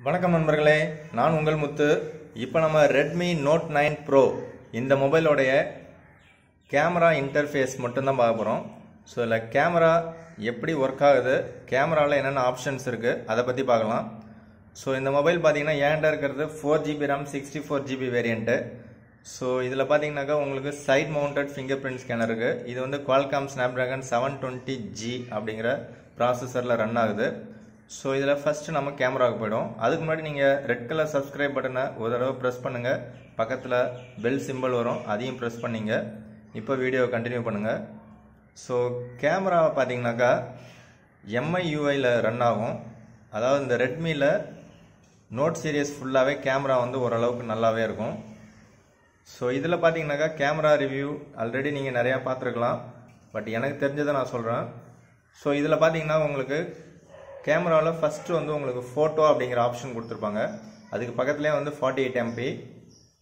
வணக்கம் நண்பர்களே, நான் உங்கள் முத்து. இப்போ நம்ம Redmi Note 9 Pro இந்த மொபைலோடைய கேமரா இன்டர்ஃபேஸ் மட்டும்தான் பார்க்க போகிறோம். ஸோ இதில் கேமரா எப்படி ஒர்க் ஆகுது, கேமராவில் என்னென்ன ஆப்ஷன்ஸ் இருக்குது அதை பற்றி பார்க்கலாம். ஸோ இந்த மொபைல் பார்த்தீங்கன்னா ஏன்டா இருக்கிறது 4GB RAM 64GB variant. So இதில் பார்த்தீங்கன்னாக்கா உங்களுக்கு side mounted fingerprint scanner இருக்குது. இது வந்து Qualcomm Snapdragon 720G அப்படிங்கிற ப்ராசஸரில் ரன் ஆகுது. ஸோ இதில் ஃபஸ்ட்டு நம்ம கேமராவுக்கு போய்டும். அதுக்கு முன்னாடி நீங்கள் ரெட் கலர் சப்ஸ்கிரைப் பட்டனை ஒரு தடவை ப்ரெஸ் பண்ணுங்கள். பக்கத்தில் பெல் சிம்பிள் வரும், அதையும் ப்ரெஸ் பண்ணிங்க. இப்போ வீடியோவை கண்டினியூ பண்ணுங்கள். ஸோ கேமராவை பார்த்தீங்கன்னாக்கா MIUIயில் ரன் ஆகும். அதாவது இந்த ரெட்மியில் நோட் சீரியஸ் ஃபுல்லாகவே கேமரா வந்து ஓரளவுக்கு நல்லாவே இருக்கும். ஸோ இதில் பார்த்தீங்கன்னாக்கா கேமரா ரிவ்யூ ஆல்ரெடி நீங்கள் நிறையா பார்த்துருக்கலாம், பட் எனக்கு தெரிஞ்சதை நான் சொல்கிறேன். ஸோ இதில் பார்த்தீங்கன்னா உங்களுக்கு கேமராவில் ஃபஸ்ட்டு வந்து உங்களுக்கு ஃபோட்டோ அப்படிங்கிற ஆப்ஷன் கொடுத்துருப்பாங்க. அதுக்கு பக்கத்துலேயே வந்து 48 MP.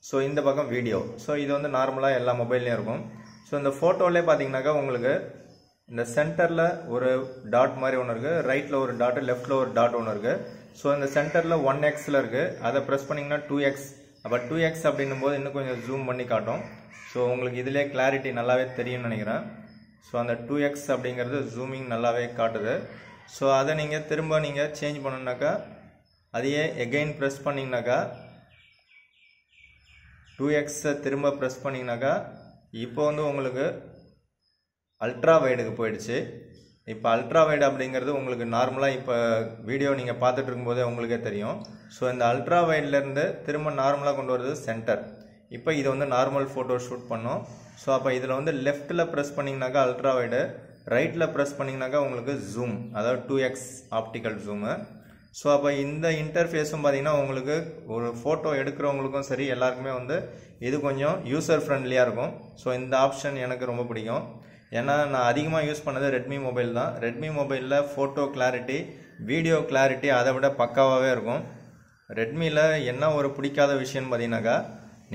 ஸோ இந்த பக்கம் வீடியோ. ஸோ இது வந்து நார்மலாக எல்லா மொபைல்லையும் இருக்கும். ஸோ இந்த ஃபோட்டோவிலே பார்த்தீங்கன்னாக்கா உங்களுக்கு இந்த சென்டரில் ஒரு டாட் மாதிரி ஒன்று இருக்குது, ரைட்டில் ஒரு டாட்டு, லெஃப்டில் ஒரு டாட் ஒன்று இருக்குது. ஸோ இந்த சென்டரில் 1x இருக்குது. அதை ப்ரெஸ் பண்ணிங்கன்னா 2x. அப்போ 2x அப்படின்னும் போது இன்னும் கொஞ்சம் ஜூம் பண்ணி காட்டும். ஸோ உங்களுக்கு இதிலே கிளாரிட்டி நல்லாவே தெரியும்னு நினைக்கிறேன். ஸோ அந்த 2x அப்படிங்கிறது ஜூமிங் நல்லாவே காட்டுது. ஸோ அதை நீங்கள் திரும்ப சேஞ்ச் பண்ணணுன்னாக்கா அதையே எகெயின் ப்ரெஸ் பண்ணிங்கனாக்கா 2xஐ திரும்ப ப்ரெஸ் பண்ணிங்கனாக்கா இப்போ வந்து உங்களுக்கு அல்ட்ரா வைடுக்கு போயிடுச்சு. இப்போ அல்ட்ரா வைடு அப்படிங்கிறது உங்களுக்கு நார்மலாக இப்போ வீடியோ நீங்கள் பார்த்துட்டு இருக்கும்போதே உங்களுக்கே தெரியும். ஸோ இந்த அல்ட்ரா வைட்லேருந்து திரும்ப நார்மலாக கொண்டு வரது சென்டர். இப்போ இது வந்து நார்மல் ஃபோட்டோ ஷூட் பண்ணோம். ஸோ அப்போ இதில் வந்து லெஃப்ட்டில் ப்ரெஸ் பண்ணிங்கனாக்கா அல்ட்ரா வைடு, ரைட்டில் ப்ரெஸ் பண்ணிங்கனாக்கா உங்களுக்கு ஜூம், அதாவது 2x ஆப்டிக்கல் ஜூமு. ஸோ அப்போ இந்த இன்டர்ஃபேஸும் பார்த்தீங்கன்னா உங்களுக்கு ஒரு ஃபோட்டோ எடுக்கிறவங்களுக்கும் சரி எல்லாருக்குமே வந்து இது கொஞ்சம் யூசர் ஃப்ரெண்ட்லியாக இருக்கும். ஸோ இந்த ஆப்ஷன் எனக்கு ரொம்ப பிடிக்கும். ஏன்னா நான் அதிகமாக யூஸ் பண்ணது ரெட்மி மொபைல் தான். ரெட்மி மொபைலில் ஃபோட்டோ கிளாரிட்டி, வீடியோ கிளாரிட்டி அதை விட பக்காவாகவே இருக்கும். ரெட்மியில் என்ன ஒரு பிடிக்காத விஷயம்னு பார்த்தீங்கன்னாக்கா,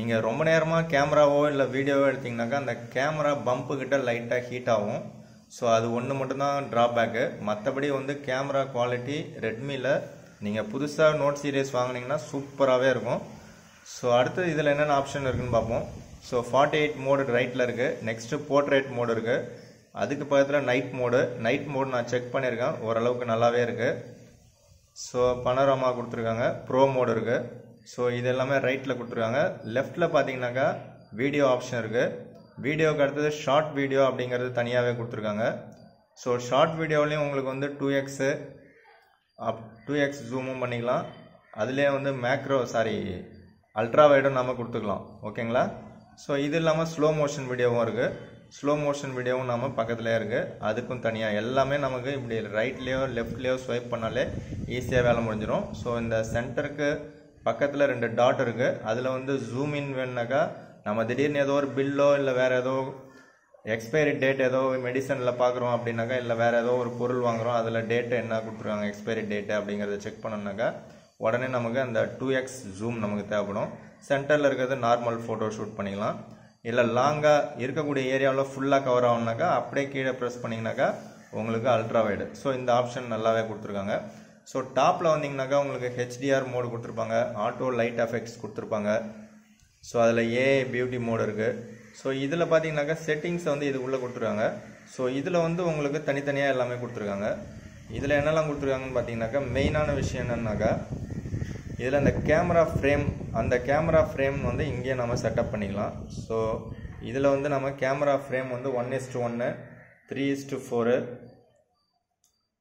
நீங்கள் ரொம்ப நேரமாக கேமராவோ இல்லை வீடியோவோ எடுத்திங்கனாக்கா அந்த கேமரா பம்பு கிட்ட லைட்டாக ஹீட் ஆகும். ஸோ அது ஒன்று மட்டும்தான் ட்ராபேக்கு. மற்றபடி வந்து கேமரா குவாலிட்டி ரெட்மியில் நீங்கள் புதுசாக நோட் சீரியஸ் வாங்கினீங்கன்னா சூப்பராகவே இருக்கும். ஸோ அடுத்து இதில் என்னென்ன ஆப்ஷன் இருக்குதுன்னு பார்ப்போம். ஸோ 48 மோடு ரைட்டில் இருக்குது. நெக்ஸ்ட்டு போர்ட்ரேட் மோடு இருக்குது. அதுக்கு பக்கத்தில் நைட் மோடு நான் செக் பண்ணியிருக்கேன், ஓரளவுக்கு நல்லாவே இருக்குது. ஸோ panorama கொடுத்துருக்காங்க, ப்ரோ மோடு இருக்குது. ஸோ இது எல்லாமே ரைட்டில் கொடுத்துருக்காங்க. லெஃப்டில் பார்த்தீங்கன்னாக்கா வீடியோ ஆப்ஷன் இருக்குது. வீடியோக்கு அடுத்தது ஷார்ட் வீடியோ அப்படிங்கிறது தனியாகவே கொடுத்துருக்காங்க. ஸோ ஷார்ட் வீடியோவிலையும் உங்களுக்கு வந்து 2x ஜூமும் பண்ணிக்கலாம். அதிலே வந்து அல்ட்ரா வைடும் நம்ம கொடுத்துக்கலாம். ஓகேங்களா? ஸோ இது இல்லாமல் ஸ்லோ மோஷன் வீடியோவும் இருக்குது. ஸ்லோ மோஷன் வீடியோவும் நம்ம பக்கத்துலேயே இருக்குது. அதுக்கும் தனியாக எல்லாமே நமக்கு இப்படி ரைட்லேயோ லெஃப்ட்லேயோ ஸ்வைப் பண்ணாலே ஈஸியாக வேலை முடிஞ்சிடும். ஸோ இந்த சென்டருக்கு பக்கத்தில் 2 டாட் இருக்குது. அதில் வந்து ஜூம் இன் வேணுனாக்கா நம்ம திடீர்னு ஏதோ ஒரு பில்லோ இல்லை வேறு ஏதோ எக்ஸ்பைரி டேட் ஏதோ மெடிசனில் பார்க்குறோம் அப்படின்னாக்கா, இல்லை வேறு ஏதோ ஒரு பொருள் வாங்குகிறோம், அதில் டேட்டு என்ன கொடுத்துருக்காங்க, எக்ஸ்பைரி டேட்டு அப்படிங்கிறத செக் பண்ணோம்னாக்கா உடனே நமக்கு அந்த 2x ஜூம் நமக்கு தேவைப்படும். சென்டரில் இருக்கிறது நார்மல் ஃபோட்டோ ஷூட் பண்ணிக்கலாம். இல்லை லாங்காக இருக்கக்கூடிய ஏரியாவில் ஃபுல்லாக கவர் ஆகணுனாக்கா அப்படியே கீழே ப்ரெஸ் பண்ணிங்கனாக்கா உங்களுக்கு அல்ட்ரா வைடு. ஸோ இந்த ஆப்ஷன் நல்லாவே கொடுத்துருக்காங்க. ஸோ டாப்பில் வந்தீங்கன்னாக்கா உங்களுக்கு HDR மோடு கொடுத்துருப்பாங்க, ஆட்டோ லைட் எஃபெக்ட்ஸ் கொடுத்துருப்பாங்க. ஸோ அதில் AI பியூட்டி மோடு இருக்குது. ஸோ இதில் பார்த்தீங்கன்னாக்கா செட்டிங்ஸை வந்து இதுக்குள்ளே கொடுத்துருக்காங்க. ஸோ இதில் வந்து உங்களுக்கு தனித்தனியாக எல்லாமே கொடுத்துருக்காங்க. இதில் என்னெல்லாம் கொடுத்துருக்காங்கன்னு பார்த்தீங்கன்னாக்கா மெயினான விஷயம் என்னன்னாக்கா, இதில் அந்த கேமரா ஃப்ரேம் வந்து இங்கேயே நம்ம செட்டப் பண்ணிக்கலாம். ஸோ இதில் வந்து நம்ம கேமரா ஃப்ரேம் வந்து 1:1, 3:4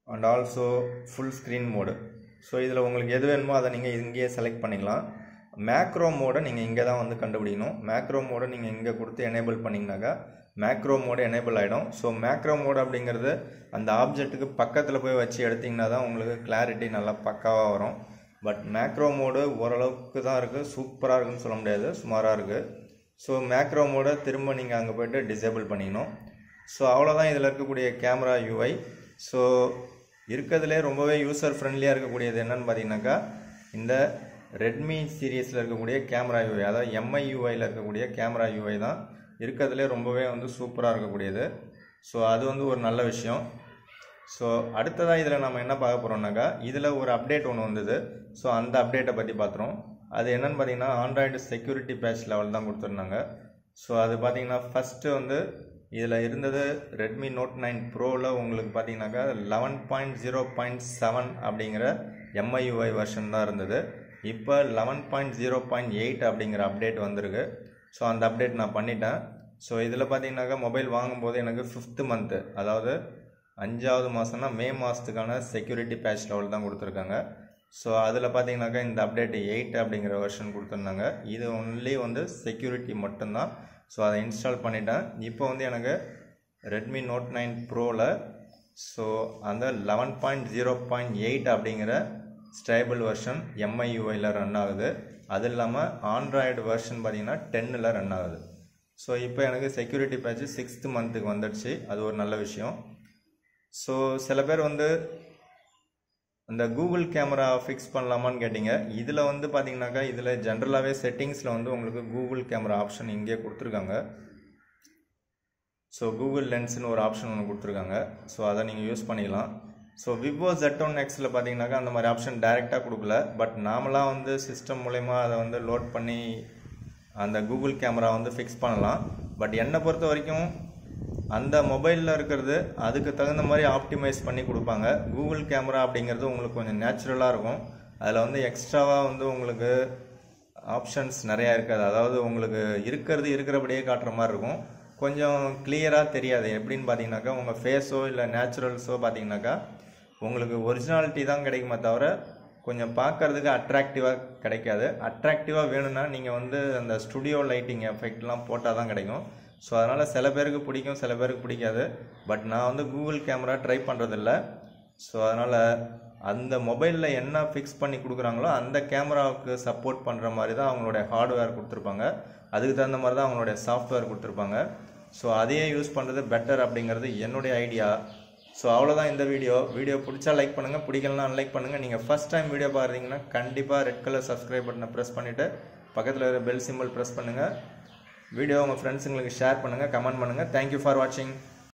and also full screen mode. So இதில் உங்களுக்கு எது வேணுமோ அதை நீங்கள் இங்கேயே செலக்ட் பண்ணிக்கலாம். மேக்ரோ மோடை நீங்கள் இங்கே தான் வந்து கண்டுபிடிக்கணும். மேக்ரோ மோடை நீங்கள் இங்கே கொடுத்து எனேபிள் பண்ணிங்கனாக்கா மேக்ரோ மோடு எனேபிள் ஆகிடும். ஸோ மேக்ரோ மோடு அப்படிங்கிறது அந்த ஆப்ஜெக்ட்டுக்கு பக்கத்தில் போய் வச்சு எடுத்திங்கன்னா தான் உங்களுக்கு கிளாரிட்டி நல்லா பக்காவாக வரும். பட் மேக்ரோ மோடு ஓரளவுக்கு தான் இருக்குது, சூப்பராக இருக்குன்னு சொல்ல முடியாது, சுமாராக இருக்குது. ஸோ மேக்ரோ மோடை திரும்ப நீங்கள் அங்கே போய்ட்டு டிசேபிள் பண்ணிக்கணும். ஸோ அவ்வளோதான் இதில் இருக்கக்கூடிய கேமரா UI. ஸோ இருக்கிறதுலே ரொம்பவே யூசர் ஃப்ரெண்ட்லியாக இருக்கக்கூடியது என்னென்னு பார்த்தீங்கன்னாக்கா இந்த ரெட்மி சீரீஸில் இருக்கக்கூடிய கேமரா UI, அதாவது MIUIயில் இருக்கக்கூடிய கேமரா UI தான் இருக்கிறதுலே ரொம்பவே வந்து சூப்பராக இருக்கக்கூடியது. ஸோ அது வந்து ஒரு நல்ல விஷயம். ஸோ அடுத்ததாக இதில் நம்ம என்ன பார்க்க போகிறோம்னாக்கா இதில் ஒரு அப்டேட் ஒன்று வந்தது. ஸோ அந்த அப்டேட்டை பற்றி பார்த்துறோம். அது என்னென்னு பார்த்தீங்கன்னா ஆண்ட்ராய்டு செக்யூரிட்டி பேட்ச் லெவல் தான் கொடுத்துருந்தாங்க. ஸோ அது பார்த்தீங்கன்னா ஃபஸ்ட்டு வந்து இதில் இருந்தது ரெட்மி நோட் 9 ப்ரோவில் உங்களுக்கு பார்த்தீங்கன்னாக்கா 11.0.7 அப்படிங்கிற MIUI வெர்ஷன் தான் இருந்தது. இப்போ 11.0.8 அப்படிங்கிற அப்டேட் வந்திருக்கு. ஸோ அந்த அப்டேட் நான் பண்ணிட்டேன். ஸோ இதில் பார்த்தீங்கன்னாக்கா மொபைல் வாங்கும்போது எனக்கு 5th மந்த்து, அதாவது 5வது மாதம்னா மே மாதத்துக்கான செக்யூரிட்டி பேட்ச் லெவல் தான் கொடுத்துருக்காங்க. ஸோ அதில் பார்த்தீங்கன்னாக்கா இந்த அப்டேட் 8 அப்படிங்கிற வெர்ஷன் கொடுத்துருந்தாங்க. இது ஒன்லி வந்து செக்யூரிட்டி மட்டும்தான். ஸோ அதை இன்ஸ்டால் பண்ணிட்டேன். இப்போ வந்து எனக்கு ரெட்மி நோட் 9 ப்ரோவில் ஸோ அந்த 11.0.8 அப்படிங்கிற ஸ்டேபிள் வெர்ஷன் MIUIயில் ரன் ஆகுது. அது இல்லாமல் ஆண்ட்ராய்டு வெர்ஷன் பார்த்தீங்கன்னா 10ல் ரன் ஆகுது. ஸோ இப்போ எனக்கு செக்யூரிட்டி பேட்ச் 6th மந்த்துக்கு வந்துடுச்சு. அது ஒரு நல்ல விஷயம். ஸோ சில பேர் வந்து இந்த கூகுள் கேமரா ஃபிக்ஸ் பண்ணலாமான்னு கேட்டிங்க. இதில் வந்து பார்த்தீங்கன்னாக்கா இதில் ஜென்ரலாகவே செட்டிங்ஸில் வந்து உங்களுக்கு கூகுள் கேமரா ஆப்ஷன் இங்கே கொடுத்துருக்காங்க. ஸோ கூகுள் லென்ஸ்னு ஒரு ஆப்ஷன் ஒன்று கொடுத்துருக்காங்க. ஸோ அதை நீங்கள் யூஸ் பண்ணிக்கலாம். ஸோ விவோ Z1Xல் பார்த்தீங்கன்னாக்கா அந்த மாதிரி ஆப்ஷன் டைரெக்டாக கொடுக்கல. பட் நாமளாக வந்து சிஸ்டம் மூலயமா அதை வந்து லோட் பண்ணி அந்த கூகுள் கேமரா வந்து ஃபிக்ஸ் பண்ணலாம். பட் என்னை பொறுத்த வரைக்கும் அந்த மொபைலில் இருக்கிறது அதுக்கு தகுந்த மாதிரி ஆப்டிமைஸ் பண்ணி கொடுப்பாங்க. கூகுள் கேமரா அப்படிங்கிறது உங்களுக்கு கொஞ்சம் நேச்சுரலாக இருக்கும். அதில் வந்து எக்ஸ்ட்ராவாக வந்து உங்களுக்கு ஆப்ஷன்ஸ் நிறையா இருக்காது. அதாவது உங்களுக்கு இருக்கிறபடியே காட்டுற மாதிரி இருக்கும். கொஞ்சம் கிளியராக தெரியாது. எப்படின்னு பார்த்தீங்கன்னாக்கா உங்கள் ஃபேஸோ இல்லை நேச்சுரல்ஸோ பார்த்தீங்கன்னாக்கா உங்களுக்கு ஒரிஜினாலிட்டி தான் கிடைக்குமே தவிர கொஞ்சம் பார்க்குறதுக்கு அட்ராக்டிவாக கிடைக்காது. அட்ராக்டிவாக வேணும்னா நீங்கள் வந்து அந்த ஸ்டுடியோ லைட்டிங் எஃபெக்ட்லாம் போட்டால் தான் கிடைக்கும். ஸோ அதனால் சில பேருக்கு பிடிக்கும், சில பேருக்கு பிடிக்காது. பட் நான் வந்து கூகுள் கேமரா ட்ரை பண்ணுறதில்ல. ஸோ அதனால் அந்த மொபைலில் என்ன ஃபிக்ஸ் பண்ணி கொடுக்குறாங்களோ அந்த கேமராவுக்கு சப்போர்ட் பண்ணுற மாதிரி தான் அவங்களுடைய ஹார்ட்வேர் கொடுத்துருப்பாங்க. அதுக்கு தகுந்த மாதிரி தான் அவங்களுடைய சாஃப்ட்வேர் கொடுத்துருப்பாங்க. ஸோ அதையே யூஸ் பண்ணுறது பெட்டர் அப்படிங்கிறது என்னுடைய ஐடியா. ஸோ அவ்வளோதான் இந்த வீடியோ பிடிச்சா லைக் பண்ணுங்கள், பிடிக்கலனா அன்லைக் பண்ணுங்கள். நீங்கள் ஃபஸ்ட் டைம் வீடியோ பார்க்குறீங்கன்னா கண்டிப்பாக ரெட் கலர் சப்ஸ்கிரைப் பட்டனை ப்ரெஸ் பண்ணிவிட்டு பக்கத்தில் இருக்கிற பெல் சிம்பிள் ப்ரெஸ் பண்ணுங்கள். வீடியோ உங்கள் ஃப்ரெண்ட்ஸுங்களுக்கு ஷேர் பண்ணுங்கள், கமெண்ட் பண்ணுங்கள். தேங்க்யூ ஃபார் வாட்சிங்.